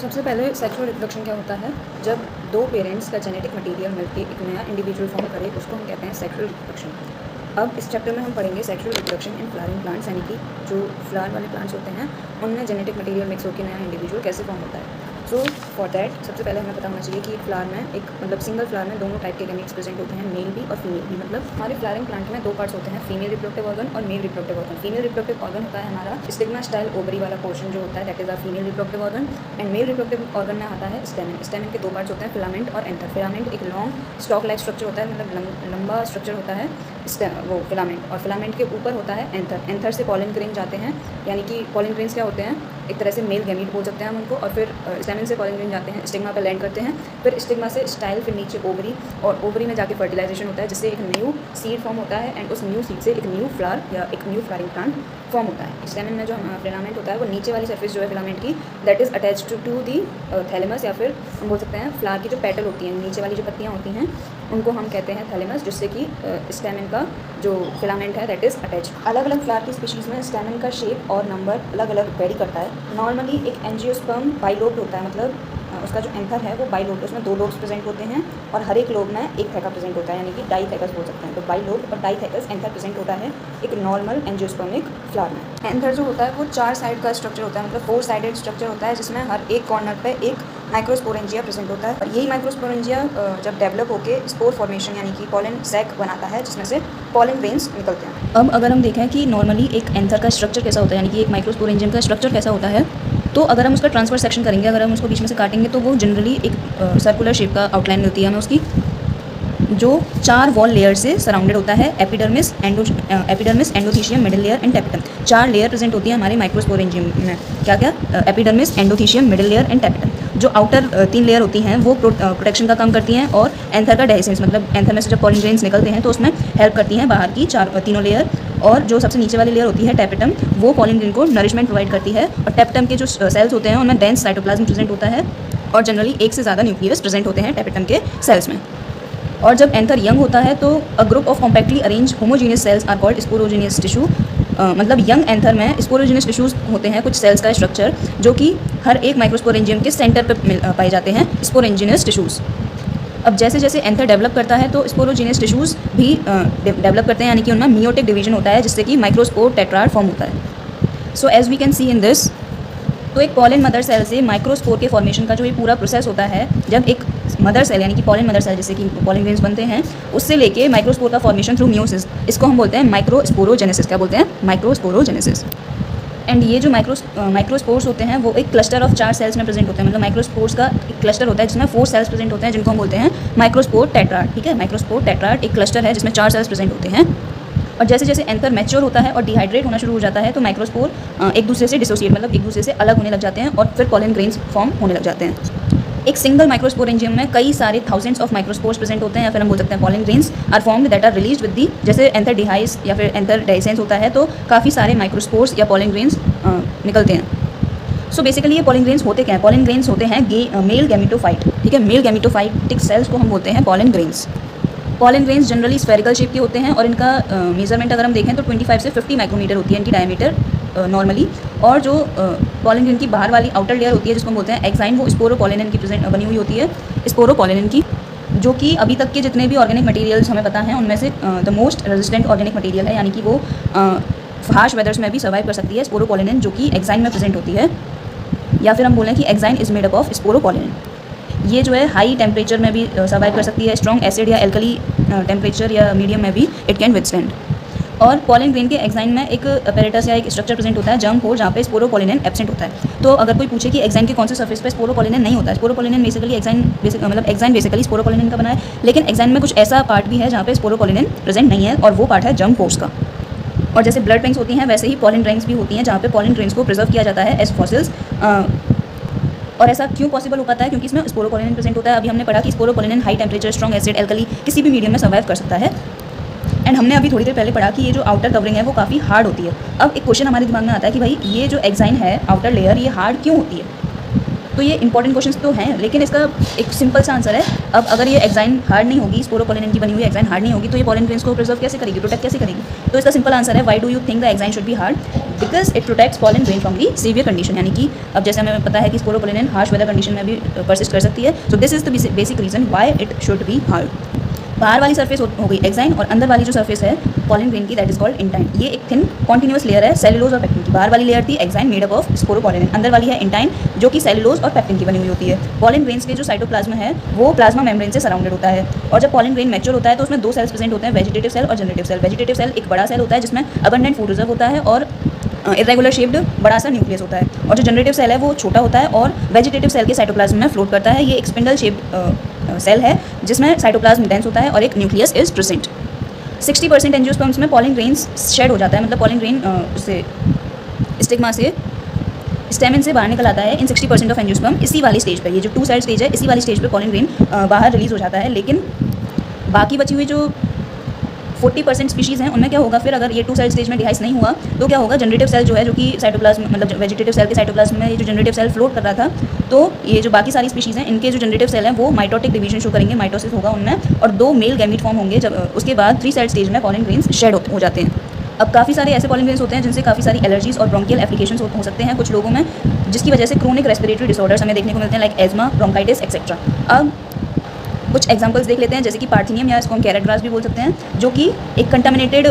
सबसे पहले sexual reproduction क्या होता है? जब दो पेरेंट्स का जेनेटिक मटेरियल मिलके एक नया इंडिविजुअल फॉर्म करे, उसको हम कहते हैं सेक्सुअल रिप्रोडक्शन। अब इस चैप्टर में हम पढ़ेंगे sexual reproduction in flowering plants, यानी कि जो फ्लावर वाले प्लांट्स होते हैं उनमें जेनेटिक मटेरियल मिक्स होकर नया इंडिविजुअल कैसे फॉर्म होता है। सो फॉर दैट सबसे पहले हमें पता होना चाहिए कि एक फ्लावर में एक सिंगल फ्लावर में दोनों टाइप के गैमेट्स प्रेजेंट होते हैं, मेल भी और फीमेल भी। मतलब हमारे फ्लावरिंग प्लांट में दो पार्ट्स होते हैं, फीमेल रिप्रोडक्टिव ऑर्गन और male reproductive organ. Female reproductive organ होता है हमारा स्टिग्मा स्टाइल ओवरी वाला पोर्शन जो होता है, that is our female reproductive organ. And male reproductive organ में आता है स्टेमन। स्टेमन के दो पार्ट्स होते हैं, फिलामेंट और एंथर। फिलामेंट एक लॉन्ग स्टॉक लाइक स्ट्रक्चर होता है, मतलब लंबा स्ट्रक्चर होता है वो फिलामेंट, और फिलामेंट के ऊपर होता है एंथर। एंथर से पॉलन ग्रेन जाते हैं, यानी कि पॉलन ग्रेन्स क्या होते हैं, एक तरह से मेल गैमीट बोल सकते हैं हम उनको। और फिर स्टेमन से पॉलन ग्रेन जाते हैं, स्टिग्मा पर लैंड करते हैं, फिर स्टिग्मा से स्टाइल, फिर नीचे ओवरी, और ओवरी में जाके फर्टिलाइजेशन होता है, जिससे एक न्यू सीड फॉर्म होता है। एंड उस न्यू सीड से एक न्यू फ्लावर या एक न्यू फ्लावरिंग प्लांट फॉर्म होता है। स्टेमन में जो फिलामेंट होता है वो नीचे वाली सरफेस जो है फिलामेंट की, that is attached to the thalamus, या फिर हम बोल सकते हैं फ्लावर की जो पेटल होती हैं, नीचे वाली जो पत्तियाँ होती हैं उनको हम कहते हैं थैलेमस, जिससे कि स्टेमन का जो फिलामेंट है दैट इज अटैच्ड। अलग अलग फ्लावर की स्पीशीज़ में स्टेमन का शेप और नंबर अलग अलग वेरी करता है। नॉर्मली एक एंजियोस्पर्म बाइलोब्ड होता है, मतलब उसका जो एंथर है वो बाइलोब्ड, उसमें दो लोब्स प्रेजेंट होते हैं और हर एक लोब में एक थैका प्रेजेंट होता है, यानी कि डाईथैकस बोल सकते हैं। तो बाइलोब्ड और डाईथैकस एंथर प्रेजेंट होता है एक नॉर्मल एंजियोस्पर्मिक फ्लावर में। एंथर जो होता है वो 4 साइड का स्ट्रक्चर होता है, मतलब 4 साइडेड स्ट्रक्चर होता है, जिसमें हर एक कॉर्नर पे एक माइक्रोस्पोरेंजिया प्रेजेंट होता है। और यही माइक्रोस्पोरेंजिया जब डेवलप होकर स्पोर फॉर्मेशन यानी कि पॉलन सैक बनाता है, जिसमें से पॉलन ग्रेन्स निकलते हैं। अब अगर हम देखें कि नॉर्मली एक एंथर का स्ट्रक्चर कैसा होता है, यानी कि एक माइक्रोस्पोरेंजियम का स्ट्रक्चर कैसा होता है, तो अगर हम उसका ट्रांसफर सेक्शन करेंगे, अगर हम उसको बीच में से काटेंगे तो वो जनरली एक सर्कुलर शेप का आउटलाइन मिलती है हमें उसकी, जो 4 वॉल लेयर से सराउंडेड होता है। Epidermis, endothecium, middle layer and tapetum. 4 layer present होती है हमारे माइक्रोस्पोरेंजियम में। क्या क्या? Epidermis, endothecium, middle layer and tapetum. जो आउटर 3 लेयर होती हैं वो प्रोटेक्शन का काम करती हैं, और एंथर का डेhiscence, मतलब एंथर में से जब पॉलन ग्रेन्स निकलते हैं तो उसमें हेल्प करती हैं बाहर की तीनों लेयर। और जो सबसे नीचे वाली लेयर होती है टैपेटम, वो पॉलन ग्रेन को नरिशमेंट प्रोवाइड करती है। और टैपेटम के जो सेल्स होते हैं उनमें डेंस साइटोप्लाज्म प्रेजेंट होता है, और जनरली एक से ज़्यादा न्यूक्लियस प्रेजेंट होते हैं टैपेटम के सेल्स में। और जब एंथर यंग होता है तो a group of compactly arrange homogeneous cells are called sporogenous tissue. मतलब यंग एंथर में स्पोरोजीनियस टिश्यूज होते हैं, कुछ सेल्स का स्ट्रक्चर जो कि हर एक माइक्रोस्पोरेंजियम के सेंटर पर पाए जाते हैं, स्पोरेंजिनियस टिश्यूज़। अब जैसे जैसे एंथर डेवलप करता है तो स्पोरोजीनियस टिश्यूज़ भी डेवलप करते हैं, यानी कि उनमें मियोटिक डिवीजन होता है, जिससे कि माइक्रोस्पोर टेट्राड फॉर्म होता है। So as we can see in this, तो एक पॉलन मदर सेल से माइक्रोस्पोर के फॉर्मेशन का जो ये पूरा प्रोसेस होता है, जब एक मदर सेल यानी कि पॉलन मदर सेल, जिससे कि पॉलन ग्रेन्स बनते हैं, उससे लेके माइक्रोस्पोर का फॉर्मेशन थ्रू मियोसिस, इसको हम बोलते हैं माइक्रोस्पोरोजेनेसिस। क्या बोलते हैं? माइक्रोस्पोरोजेनेसिस। एंड ये जो माइक्रोस्पोर्स होते हैं वो एक क्लस्टर ऑफ 4 सेल्स में प्रेजेंट होते हैं, मतलब माइक्रोस्पोर्स का एक क्लस्टर होता है जिसमें 4 सेल्स प्रेजेंट होते हैं, जिनको हम बोलते हैं माइक्रोस्पोर टेट्राड। ठीक है, माइक्रोस्पोर टेट्राड एक क्लस्टर है जिसमें 4 सेल्स प्रेजेंट होते हैं। और जैसे जैसे एंथर मैच्योर होता है और डिहाइड्रेट होना शुरू हो जाता है तो माइक्रोस्पोर एक दूसरे से डिसोसिएट, मतलब एक दूसरे से अलग होने लग जाते हैं, और फिर पॉलन ग्रेन्स फॉर्म होने लग जाते हैं। एक सिंगल माइक्रोस्पोरेंजियम में कई सारे थाउजेंड्स ऑफ माइक्रोस्पोर्स प्रेजेंट होते हैं, या फिर हम बोल सकते हैं pollen grains are formed that are released with the, जैसे एंथर डिहाइस या फिर एंथर डेhiscence होता है तो काफ़ी सारे माइक्रोस्पोर्स या पॉलन ग्रेन्स निकलते हैं। सो बेसिकली ये पॉलन ग्रेन्स होते क्या हैं? पॉलन ग्रेन्स होते हैं मेल गैमेटोफाइट। ठीक है, मेल गैमेटोफाइटिक सेल्स को हम बोलते हैं pollen grains. Pollen grains generally spherical shape के होते हैं, और इनका मेजरमेंट अगर हम देखें तो 25 से 50 माइक्रोमीटर होती है इनकी डायमीटर नॉर्मली। और जो पॉलन ग्रेन की बाहर वाली आउटर लेयर होती है जिसको हम बोलते हैं एक्साइन, वो स्पोरोपोलेनिन की बनी हुई होती है, स्पोरोपोलेनिन की, जो कि अभी तक के जितने भी ऑर्गेनिक मटेरियल्स हमें पता हैं उनमें से the most resistant organic material है, यानी कि वो हार्श वेदर्स में भी सर्वाइव कर सकती है। स्पोरोपोलेनिन जो कि एक्साइन में प्रेजेंट होती है, या फिर हम बोलें कि exine is made up of sporopollenin. ये जो है हाई टेम्परेचर में भी सर्वाइव कर सकती है, स्ट्रॉन्ग एसिड या एल्कली टेम्परेचर या मीडियम में भी इट कैन विथस्टैंड। और पॉलन ग्रेन के एक्साइन में एक अपैरेटस या एक स्ट्रक्चर प्रेजेंट होता है, जर्म पोर, जहाँ पे स्पोरोपोलेनिन एब्सेंट होता है। तो अगर कोई पूछे कि एक्साइन के कौन से सर्फेस पे स्पोरोपोलेनिन नहीं होता है, sporopollenin basically exine basically sporopollenin का बना है, लेकिन एक्साइन में कुछ ऐसा पार्ट भी है जहाँ पे स्पोरोपोलेनिन प्रेजेंट नहीं है, और वो पार्ट है जर्म पोर्स का। और जैसे ब्लड रिंग्स होती हैं वैसे ही पॉलन रिंग्स भी होती हैं, जहाँ पे पॉलन ग्रेन्स को प्रिजर्व किया जाता है एज फॉसिल्स। और ऐसा क्यों पॉसिबल हो पाता है? क्योंकि इसमें स्पोरोपोलेनिन प्रेजेंट होता है। अभी हमने पढ़ा कि sporopollenin high temperature, strong acid, alkali किसी भी मीडियम में सर्वाइव कर सकता है। एंड हमने अभी थोड़ी देर पहले पढ़ा कि ये जो आउटर कवरिंग है वो काफ़ी हार्ड होती है। अब एक क्वेश्चन हमारे दिमाग में आता है कि भाई ये जो एक्साइन है आउटर लेयर, ये हार्ड क्यों होती है? तो ये इंपॉर्टेंट क्वेश्चंस तो हैं, लेकिन इसका एक सिंपल सा आंसर है। अब अगर ये एग्जाइन हार्ड नहीं होगी, स्पोरोपोलिन की बनी हुई एग्जाइन हार्ड नहीं होगी, तो ये पॉलन ग्रेन्स को प्रिजर्व कैसे करेगी, प्रोटेक्ट कैसे करेगी? तो इसका सिंपल आंसर है, why do you think the exine should be hard? Because it protects pollen grain from the severe condition. यानी कि अब जैसे हमें पता है कि स्पोरोपोलिन हार्श वेदर कंडीशन में भी परसिस्ट कर सकती है। So this is the basic reason why it should be hard. बाहर वाली सरफेस हो गई एग्जाइन, और अंदर वाली जो सरफेस है पॉलन ग्रेन की, दैट इज कॉल्ड इंटाइन। ये एक थिन कॉन्टिन्यूस लेयर है सेलुलोज और पेक्टिन की। बाहर वाली लेयर थी exine made up of sporopollenin, अंदर वाली है इंटाइन जो कि सेलुलोज और पेक्टिन की बनी हुई होती है। पॉलन ग्रेन्स के जो साइटोप्लाज्म है वो प्लाज्मा मेम्ब्रेन से सराउंडेड होता है। और जब पॉलन ग्रेन मैच्योर होता है तो उसमें दो सेल्स प्रेजेंट होते हैं, वेजिटेटिव सेल और जनरेटिव सेल। वेजिटेटिव सेल एक बड़ा सेल होता है जिसमें अबंडेंट फूड रिजर्व होता है और इरेगुलर शेप्ड बड़ा सा न्यूक्लियस होता है, और जो जनरेटिव सेल है वो छोटा होता है और वेजिटेटिव सेल के साइटोप्लाज्म में फ्लोट करता है। ये एक स्पिंडल शेप्ड सेल है जिसमें साइटोप्लाज्म डेंस होता है और एक न्यूक्लियस इज प्रेजेंट। 60% एंजियोस्पर्म्स में पॉलन ग्रेन्स शेड हो जाता है, मतलब पॉलन ग्रेन से स्टिग्मा से स्टेमिन से बाहर निकल आता है इन 60% ऑफ एंजियोस्पर्म। इसी वाली स्टेज पर, ये जो 2 साइड स्टेज है, इसी वाली स्टेज पर पॉलन ग्रेन बाहर रिलीज हो जाता है। लेकिन बाकी बची हुई जो 40% स्पीशीज़ हैं उनमें क्या होगा फिर, अगर ये 2 साइड स्टेज में डिहाइस नहीं हुआ तो क्या होगा, जनरेटिव सेल जो है, जो कि साइटोप्लाज्म मतलब वेजिटेटिव सेल के साइटोप्लाज्म में ये जो जनरेटिव सेल फ्लोट कर रहा था, तो ये जो बाकी सारी स्पीशीज़ हैं इनके जो जनरेटिव सेल हैं वो माइटोटिक डिवीजन शो करेंगे, माइटोसिस होगा उनमें, और 2 मेल गैमीट फॉर्म होंगे। जब उसके बाद 3 साइड स्टेज में पॉलन ग्रेन्स शेड हो जाते हैं। अब काफ़ी सारे ऐसे पॉलन ग्रेन्स होते हैं जिनसे काफ़ी सारी एलर्जीज और ब्रोंकियल एप्लीकेशंस हो सकते हैं कुछ लोगों में, जिसकी वजह से क्रोनिक रेस्पिरेटरी डिसऑर्डर्स हमें देखने को मिलते हैं, लाइक एजमा, ब्रोंकाइटिस एक्सेट्रा। अब कुछ एग्जांपल्स देख लेते हैं, जैसे कि पार्थिनियम, या इसको हम कैरेट ग्रास भी बोल सकते हैं, जो कि एक कंटामिनेटेड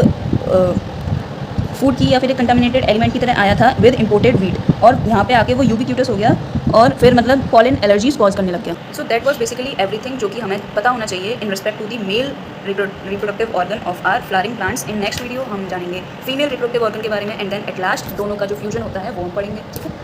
फूड की या फिर एक कंटामिनेटेड एलिमेंट की तरह आया था विद इंपोर्टेड वीट, और यहाँ पे आके वो यूबिक्यूटस हो गया और फिर मतलब पॉलन एलर्जीज कॉज करने लग गया। So that was basically everything जो कि हमें पता होना चाहिए in respect to the male reproductive organ of our flowering plants. In next video हम जानेंगे फीमेल रिप्रोडक्टिव ऑर्गन के बारे में, एंड देन एट लास्ट दोनों का जो फ्यूजन होता है वो हम पढ़ेंगे। ठीक है।